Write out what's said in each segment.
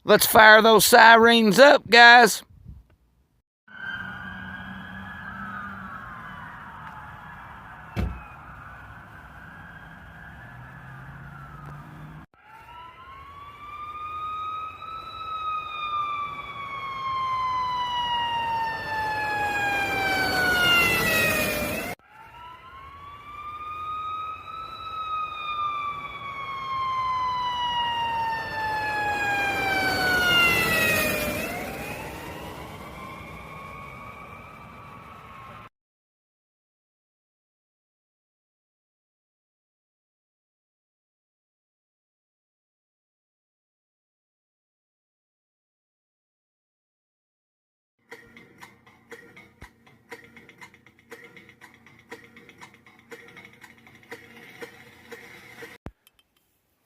Let's fire those sirens up, guys.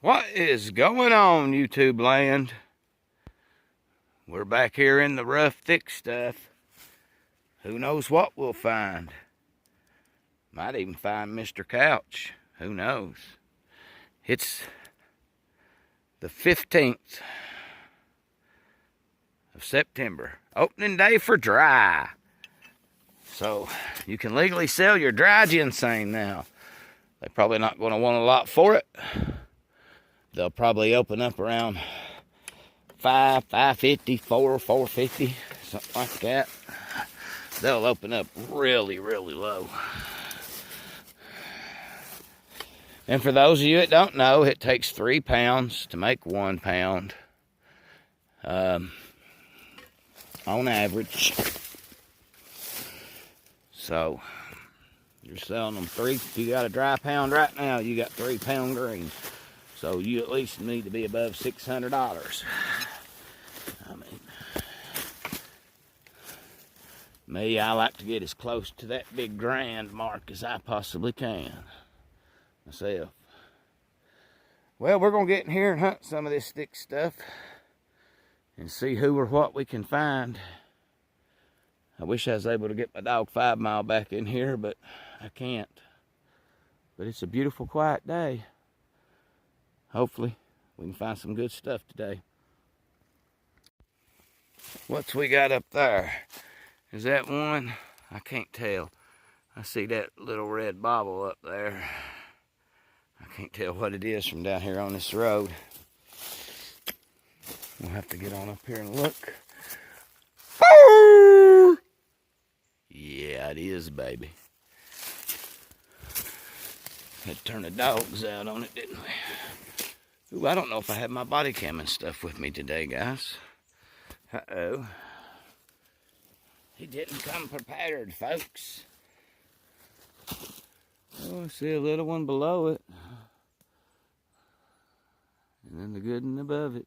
What is going on, YouTube land? We're back here in the rough, thick stuff. Who knows what we'll find? Might even find Mr. Couch. Who knows? It's the 15th of September. Opening day for dry. So you can legally sell your dry ginseng now. They're probably not going to want a lot for it. They'll probably open up around $5.50, $4.50, something like that. They'll open up really, really low. And for those of you that don't know, it takes 3 pounds to make 1 pound. On average. So, you're selling them 3. If you got a dry pound right now, you got 3 pound green. So you at least need to be above $600. I mean, me, I like to get as close to that big grand mark as I possibly can myself. Well, we're going to get in here and hunt some of this thick stuff and see who or what we can find. I wish I was able to get my dog 5 Mile back in here, but I can't. But it's a beautiful, quiet day. Hopefully, we can find some good stuff today. What's we got up there? Is that one? I can't tell. I see that little red bobble up there. I can't tell what it is from down here on this road. We'll have to get on up here and look. Yeah, it is, baby. Had to turn the dogs out on it, didn't we? Ooh, I don't know if I have my body cam and stuff with me today, guys. Uh-oh. He didn't come prepared, folks. Oh, I see a little one below it. And then the good one above it.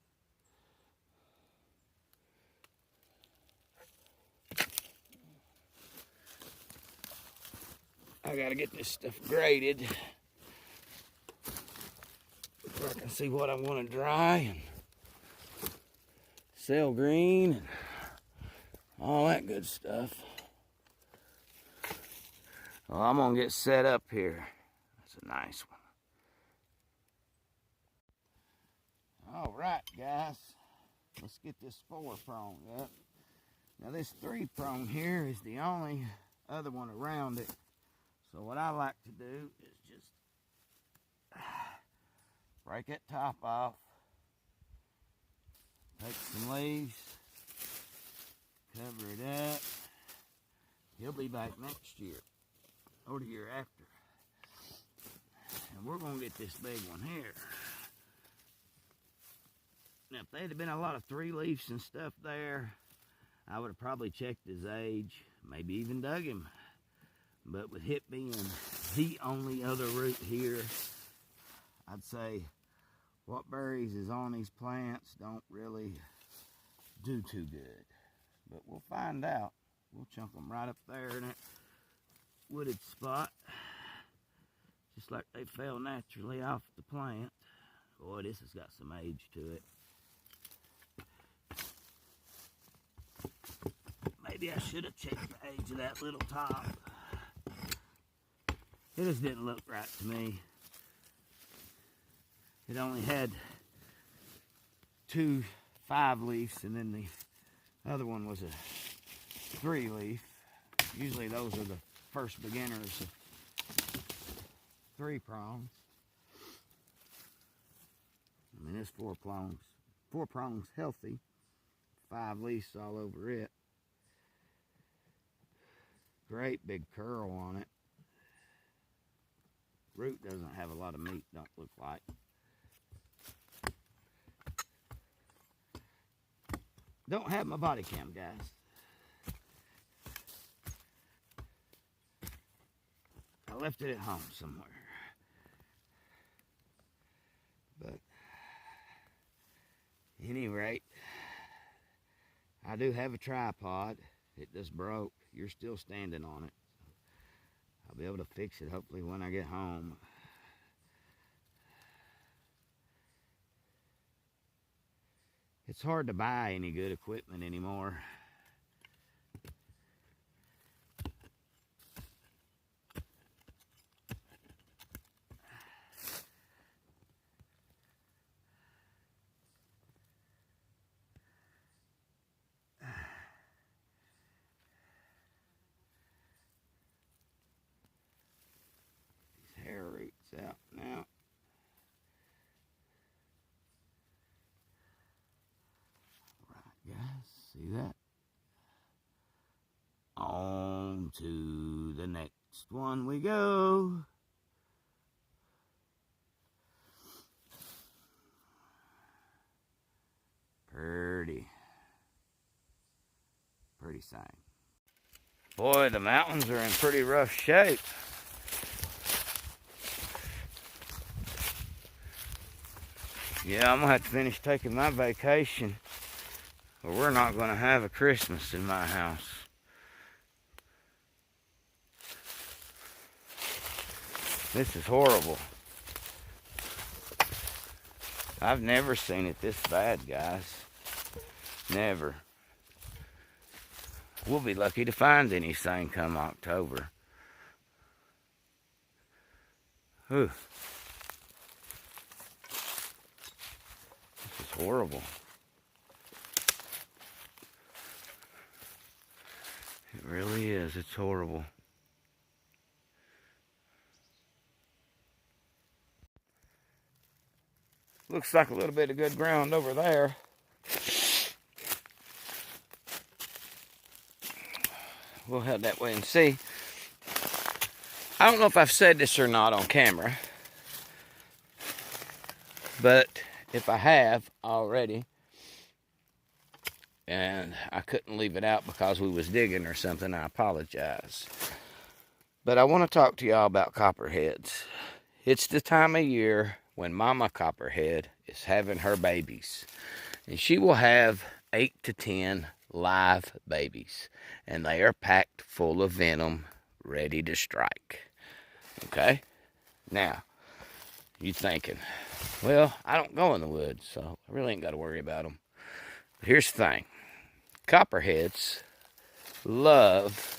I gotta get this stuff graded. So I can see what I want to dry and sell green and all that good stuff. Well, I'm gonna get set up here. That's a nice one. All right, guys. Let's get this 4-prong up. Now this 3-prong here is the only other one around it. So what I like to do is just break that top off, take some leaves, cover it up. He'll be back next year or the year after. And we're going to get this big one here. Now, if they'd have been a lot of 3-leafs and stuff there, I would have probably checked his age, maybe even dug him. But with it being the only other root here, I'd say what berries is on these plants don't really do too good. But we'll find out. We'll chunk them right up there in that wooded spot. Just like they fell naturally off the plant. Boy, this has got some age to it. Maybe I should have checked the age of that little top. It just didn't look right to me. It only had 2 5 leaves, and then the other one was a 3 leaf. Usually those are the first beginners of 3 prongs. I mean, it's 4 prongs. 4 prongs healthy. 5 leaves all over it. Great big curl on it. Root doesn't have a lot of meat, don't look like. Don't have my body cam, guys. I left it at home somewhere. But at any rate, I do have a tripod. It just broke. You're still standing on it. I'll be able to fix it hopefully when I get home. It's hard to buy any good equipment anymore. These hair roots out now. Guys, see that? On to the next one we go. Pretty sight. Boy, the mountains are in pretty rough shape. Yeah, I'm gonna have to finish taking my vacation, or we're not gonna have a Christmas in my house. This is horrible. I've never seen it this bad, guys. Never. We'll be lucky to find anything come October. Whew. This is horrible. It really is. It's horrible. Looks like a little bit of good ground over there. We'll head that way and see. I don't know if I've said this or not on camera, but if I have already, and I couldn't leave it out because we was digging or something, I apologize. But I want to talk to y'all about copperheads. It's the time of year when Mama Copperhead is having her babies. And she will have 8 to 10 live babies. And they are packed full of venom, ready to strike. Okay? Now, you thinking, well, I don't go in the woods, so I really ain't got to worry about them. But here's the thing. Copperheads love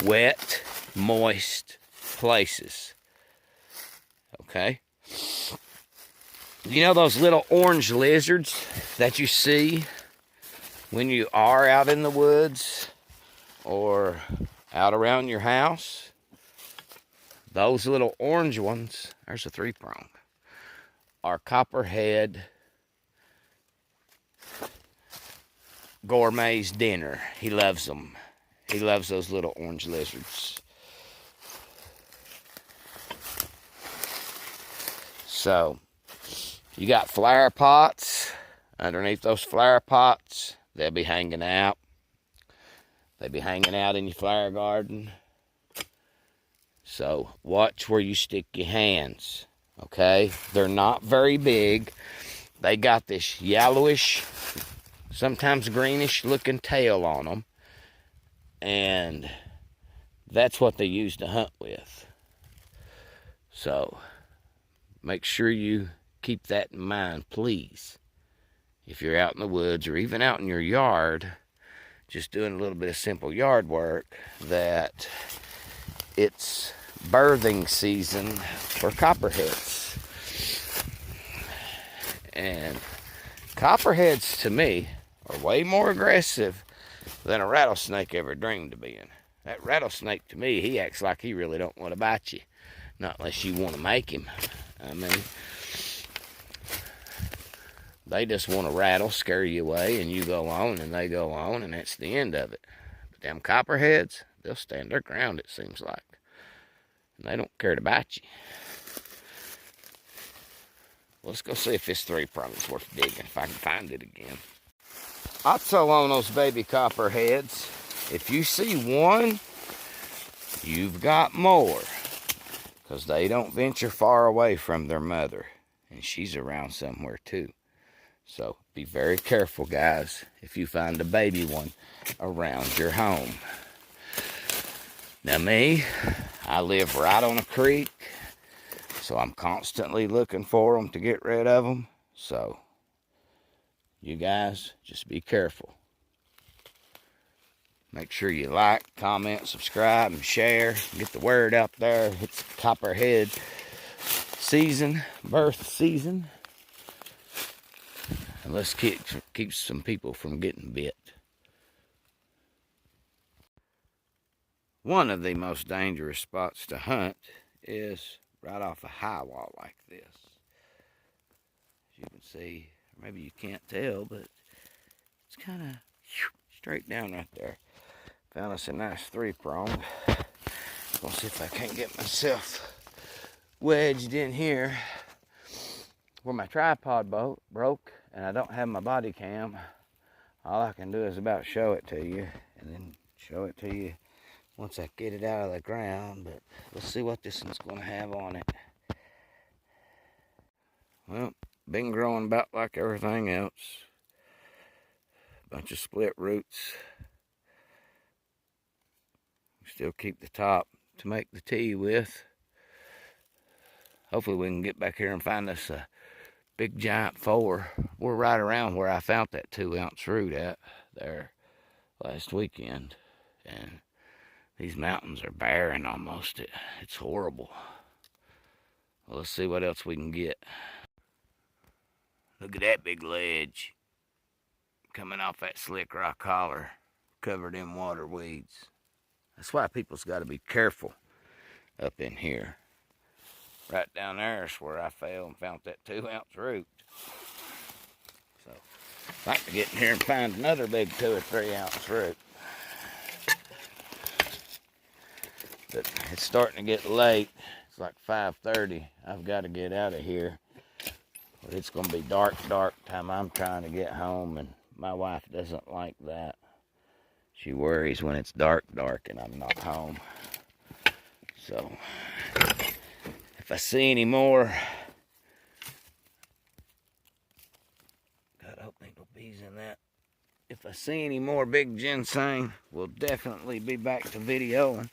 wet, moist places. Okay? You know those little orange lizards that you see when you are out in the woods or out around your house? Those little orange ones, there's a 3-prong, are Copperhead Gourmet's dinner. He loves them. He loves those little orange lizards. So, you got flower pots. Underneath those flower pots, they'll be hanging out. They'll be hanging out in your flower garden. So, watch where you stick your hands. Okay? They're not very big. They got this yellowish, sometimes greenish looking tail on them. And that's what they use to hunt with. So, make sure you keep that in mind, please. If you're out in the woods or even out in your yard, just doing a little bit of simple yard work, that it's birthing season for copperheads. And Copperheads, to me, are way more aggressive than a rattlesnake ever dreamed of being. That rattlesnake, to me, he acts like he really don't want to bite you. Not unless you want to make him. I mean, they just want to rattle, scare you away, and you go on, and they go on, and that's the end of it. But them copperheads, they'll stand their ground, it seems like. And they don't care to bite you. Let's go see if this 3-prong is worth digging, if I can find it again. I'll tell on those baby copperheads, if you see one, you've got more. Because they don't venture far away from their mother. And she's around somewhere too. So be very careful, guys, if you find a baby one around your home. Now me, I live right on a creek. So I'm constantly looking for them to get rid of them. So you guys, just be careful. Make sure you like, comment, subscribe, and share. Get the word out there. It's Copperhead season, birth season. And let's keep some people from getting bit. One of the most dangerous spots to hunt is right off a high wall like this. As you can see, maybe you can't tell, but it's kind of straight down right there. Found us a nice 3-prong. Gonna see if I can't get myself wedged in here where my tripod broke and I don't have my body cam. All I can do is about show it to you and then show it to you once I get it out of the ground. But let's see what this one's gonna have on it. Well, been growing about like everything else. Bunch of split roots. Still keep the top to make the tea with. Hopefully we can get back here and find us a big giant 4. We're right around where I found that 2-ounce root at there last weekend. And these mountains are barren almost. It's horrible. Well, let's see what else we can get. Look at that big ledge coming off that slick rock collar covered in water weeds. That's why people's got to be careful up in here. Right down there is where I fell and found that 2-ounce root. So, I'd like to get in here and find another big 2 or 3-ounce root. But it's starting to get late. It's like 5:30. I've got to get out of here. But it's going to be dark time I'm trying to get home, and my wife doesn't like that. She worries when it's dark and I'm not home. So, if I see any more, God, I hope ain't no bees in that. If I see any more big ginseng, we'll definitely be back to videoing.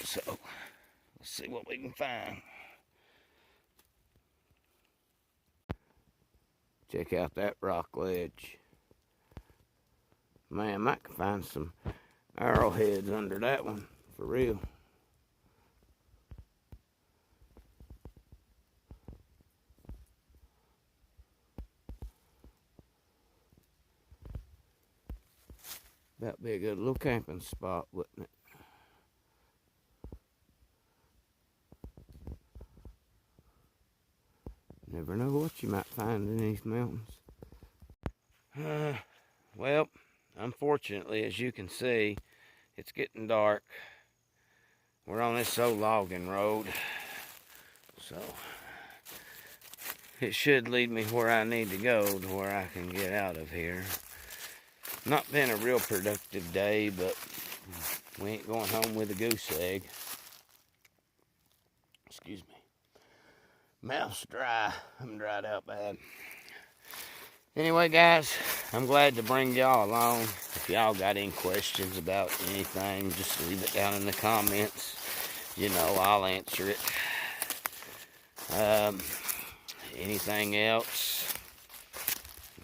So, let's see what we can find. Check out that rock ledge. Man, I might find some arrowheads under that one, for real. That'd be a good little camping spot, wouldn't it? Never know what you might find in these mountains. Well, unfortunately, as you can see, it's getting dark. We're on this old logging road, so it should lead me where I need to go, to where I can get out of here. Not been a real productive day, but we ain't going home with a goose egg. Excuse me. Mouth's dry. I'm dried out bad. Anyway, guys, I'm glad to bring y'all along. If y'all got any questions about anything, just leave it down in the comments. You know, I'll answer it. Anything else?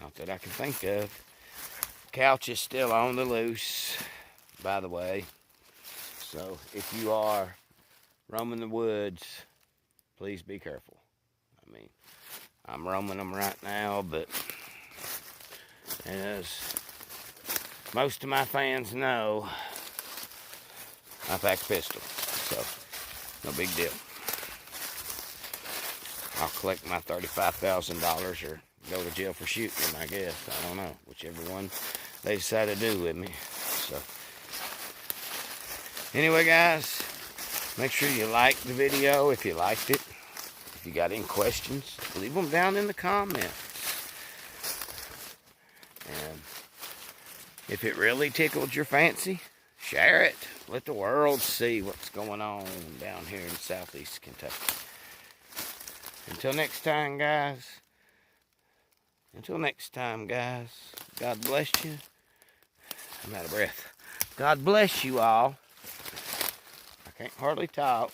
Not that I can think of. Couch is still on the loose, by the way. So if you are roaming the woods, please be careful. I mean, I'm roaming them right now, but as most of my fans know, I pack a pistol, so no big deal. I'll collect my $35,000 or go to jail for shooting them, I guess. I don't know, whichever one they decide to do with me. So, anyway, guys, make sure you like the video if you liked it. If you got any questions, leave them down in the comments. And if it really tickled your fancy, share it. Let the world see what's going on down here in southeast Kentucky. Until next time, guys. God bless you. I'm out of breath. God bless you all. I can't hardly talk.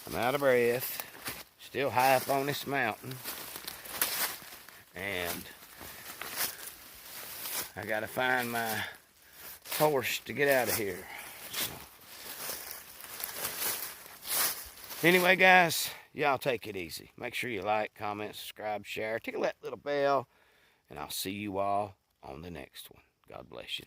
I'm out of breath. Still high up on this mountain. And I gotta find my horse to get out of here. So. Anyway, guys, y'all take it easy. Make sure you like, comment, subscribe, share. Tickle that little bell. And I'll see you all on the next one. God bless you.